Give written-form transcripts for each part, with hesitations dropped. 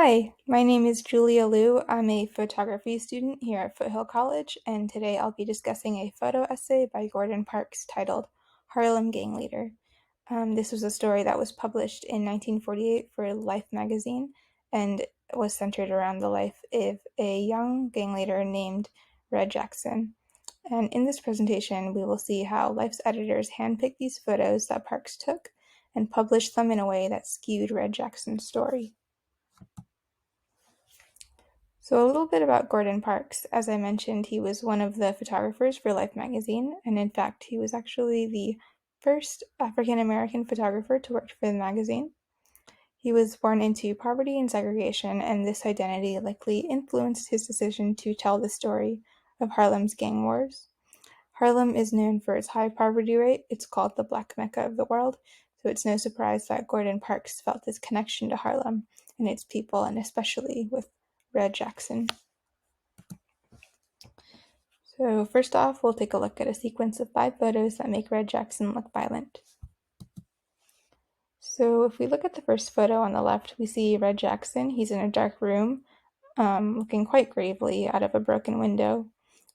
Hi, my name is Julia Liu. I'm a photography student here at Foothill College, and today I'll be discussing a photo essay by Gordon Parks titled Harlem Gang Leader. This was a story that was published in 1948 for Life magazine and was centered around the life of a young gang leader named Red Jackson. And in this presentation, we will see how Life's editors handpicked these photos that Parks took and published them in a way that skewed Red Jackson's story. So a little bit about Gordon Parks. As I mentioned, he was one of the photographers for Life magazine, and in fact, he was actually the first African-American photographer to work for the magazine. He was born into poverty and segregation, and this identity likely influenced his decision to tell the story of Harlem's gang wars. Harlem is known for its high poverty rate. It's called the Black Mecca of the world, so it's no surprise that Gordon Parks felt this connection to Harlem and its people, and especially with Red Jackson. So first off, we'll take a look at a sequence of 5 photos that make Red Jackson look violent. So if we look at the first photo on the left, we see Red Jackson. He's in a dark room, looking quite gravely out of a broken window.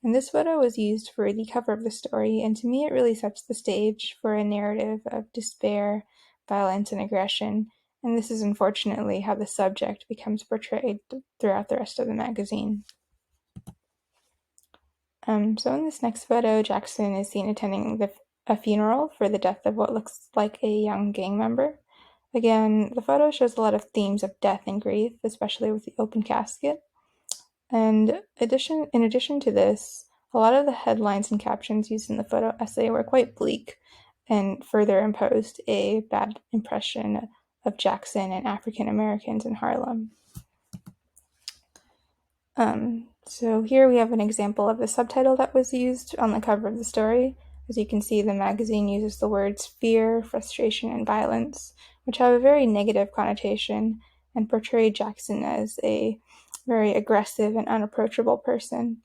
And this photo was used for the cover of the story, and to me it really sets the stage for a narrative of despair, violence, and aggression. And this is unfortunately how the subject becomes portrayed throughout the rest of the magazine. So in this next photo, Jackson is seen attending a funeral for the death of what looks like a young gang member. Again, the photo shows a lot of themes of death and grief, especially with the open casket. And in addition to this, a lot of the headlines and captions used in the photo essay were quite bleak and further imposed a bad impression of Jackson and African Americans in Harlem. So here we have an example of the subtitle that was used on the cover of the story. As you can see, the magazine uses the words fear, frustration, and violence, which have a very negative connotation and portray Jackson as a very aggressive and unapproachable person.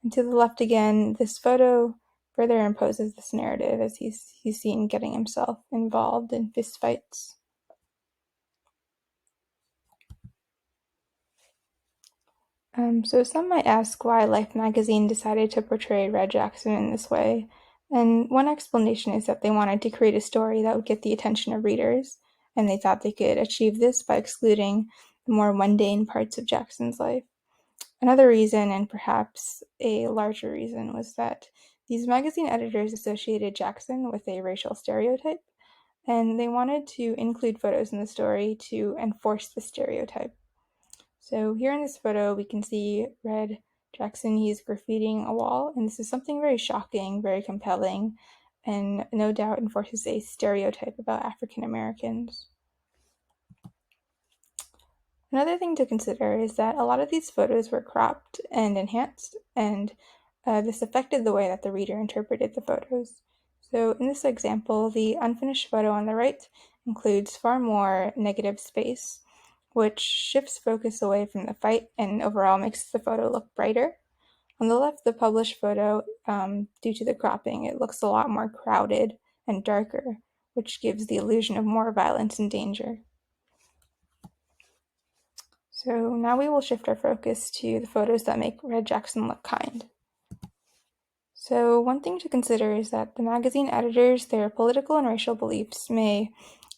And to the left again, this photo further imposes this narrative as he's seen getting himself involved in fistfights. So some might ask why Life magazine decided to portray Red Jackson in this way, and one explanation is that they wanted to create a story that would get the attention of readers, and they thought they could achieve this by excluding the more mundane parts of Jackson's life. Another reason, and perhaps a larger reason, was that these magazine editors associated Jackson with a racial stereotype, and they wanted to include photos in the story to enforce the stereotype. So here in this photo, we can see Red Jackson. He's graffitiing a wall, and this is something very shocking, very compelling, and no doubt enforces a stereotype about African Americans. Another thing to consider is that a lot of these photos were cropped and enhanced, and this affected the way that the reader interpreted the photos. So in this example, the unfinished photo on the right includes far more negative space, which shifts focus away from the fight and overall makes the photo look brighter. On the left, the published photo, due to the cropping, it looks a lot more crowded and darker, which gives the illusion of more violence and danger. So now we will shift our focus to the photos that make Red Jackson look kind. So one thing to consider is that the magazine editors, their political and racial beliefs may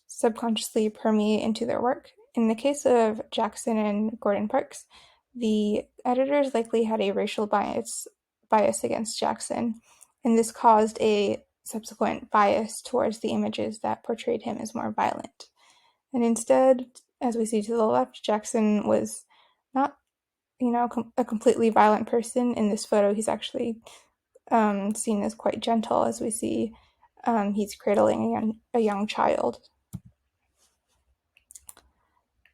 subconsciously permeate into their work. In the case of Jackson and Gordon Parks, the editors likely had a racial bias against Jackson, and this caused a subsequent bias towards the images that portrayed him as more violent. And instead, as we see to the left, Jackson was not, a completely violent person. In this photo, he's actually seen as quite gentle, as we see he's cradling a young child.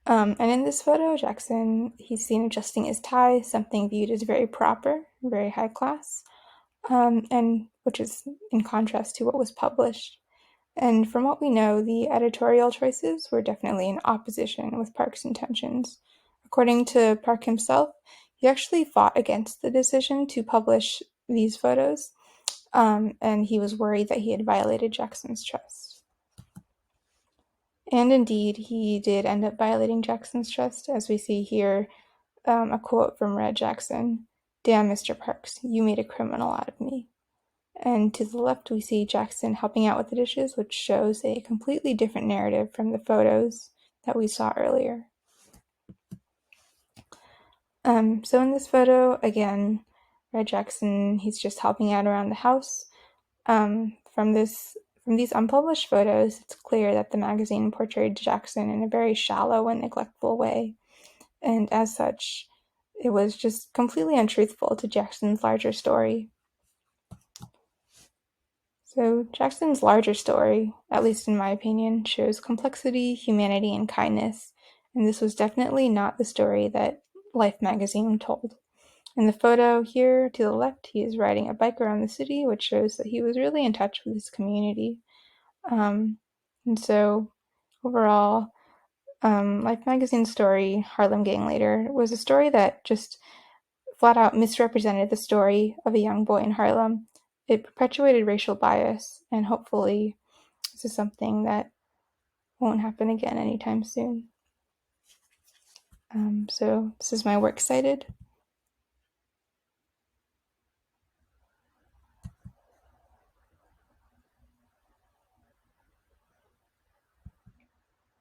And in this photo, Jackson, he's seen adjusting his tie, something viewed as very proper, very high class, and which is in contrast to what was published. And from what we know, the editorial choices were definitely in opposition with Park's intentions. According to Park himself, he actually fought against the decision to publish these photos, and he was worried that he had violated Jackson's trust. And indeed, he did end up violating Jackson's trust, as we see here, a quote from Red Jackson: "Damn, Mr. Parks, you made a criminal out of me." And to the left, we see Jackson helping out with the dishes, which shows a completely different narrative from the photos that we saw earlier. So in this photo, again, Red Jackson, he's just helping out around the house. From these unpublished photos, it's clear that the magazine portrayed Jackson in a very shallow and neglectful way, and as such, it was just completely untruthful to Jackson's larger story. So Jackson's larger story, at least in my opinion, shows complexity, humanity, and kindness, and this was definitely not the story that Life magazine told. In the photo here to the left, he is riding a bike around the city, which shows that he was really in touch with his community. And so overall, Life magazine's story, Harlem Gang Leader, was a story that just flat out misrepresented the story of a young boy in Harlem. It perpetuated racial bias, and hopefully this is something that won't happen again anytime soon. So this is my works cited.